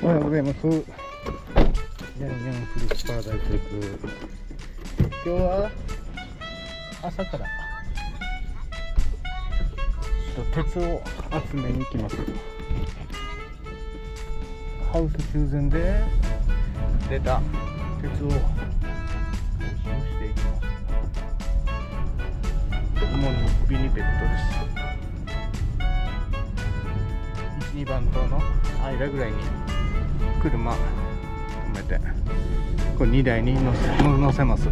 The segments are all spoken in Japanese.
おはようございます。ニャンニャンフルーツパラダイスです。今日は朝からちょっと鉄を集めに行きます。ハウス修繕で出た鉄を回収していきます。主にビニペットです。1、2番棟の間ぐらいに車止めて、これ2台に乗せます。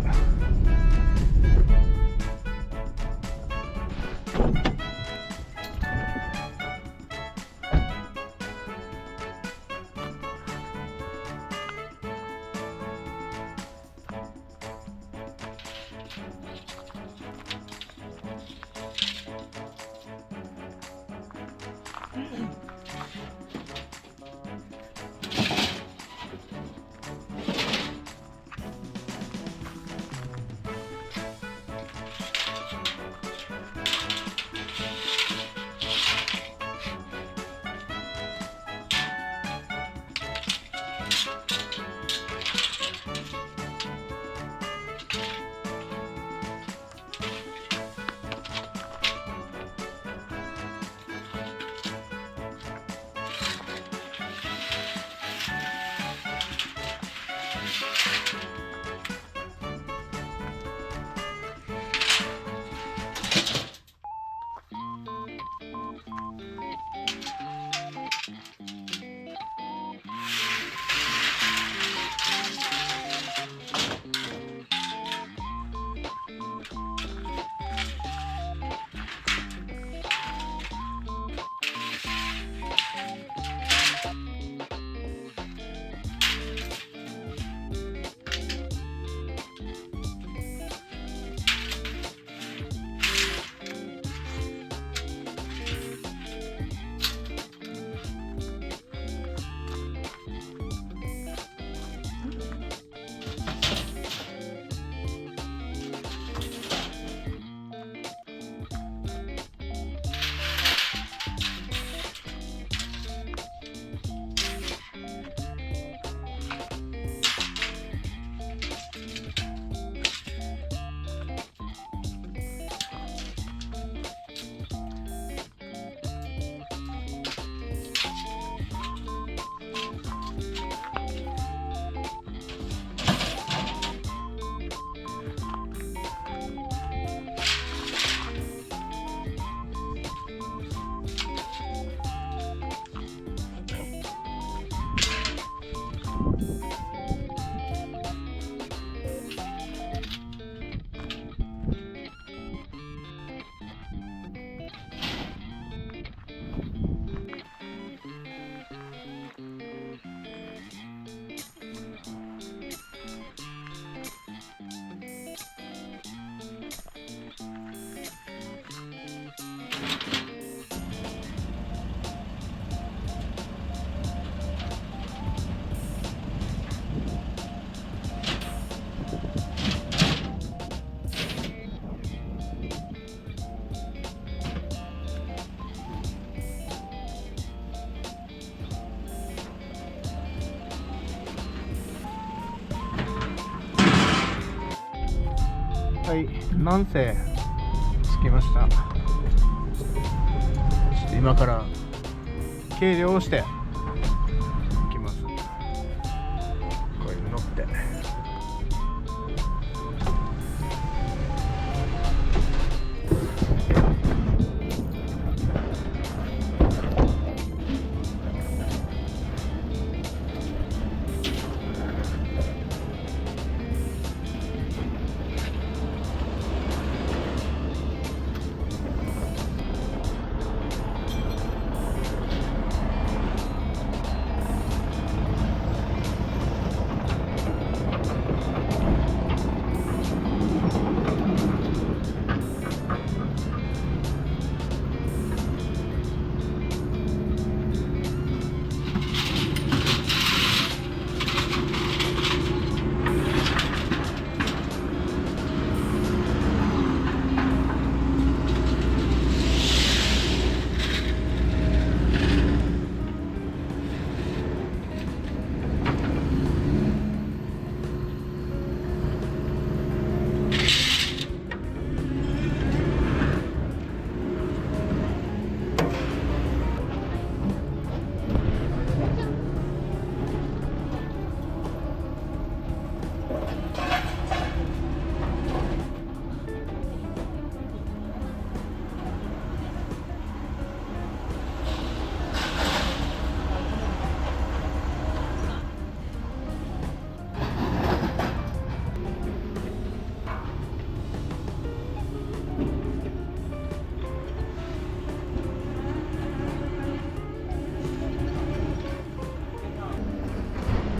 はい、南西着きました。ちょっと今から計量をしていきます。こういうのって。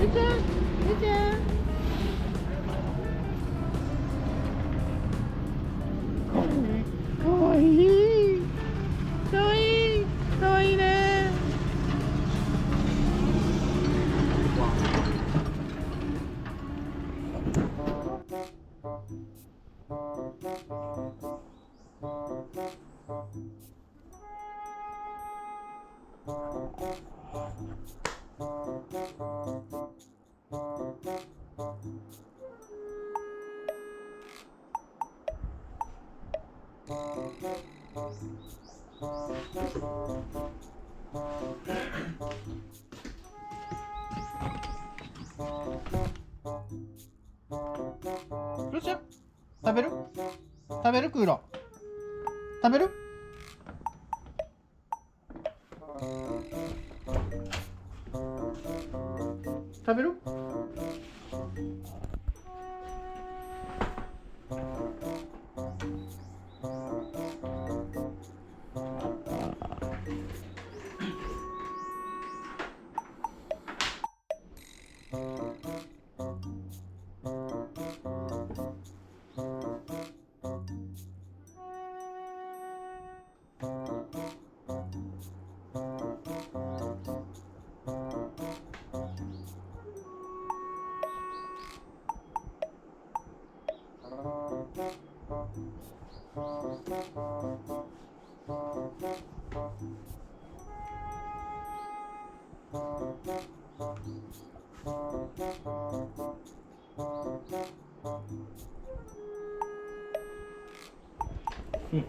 ゆうちゃん、ゆうちゃん。かわいい。かわいい。かわいいね。よっしゃ、食べる？食べる？クーロ食べる？食べる？うん。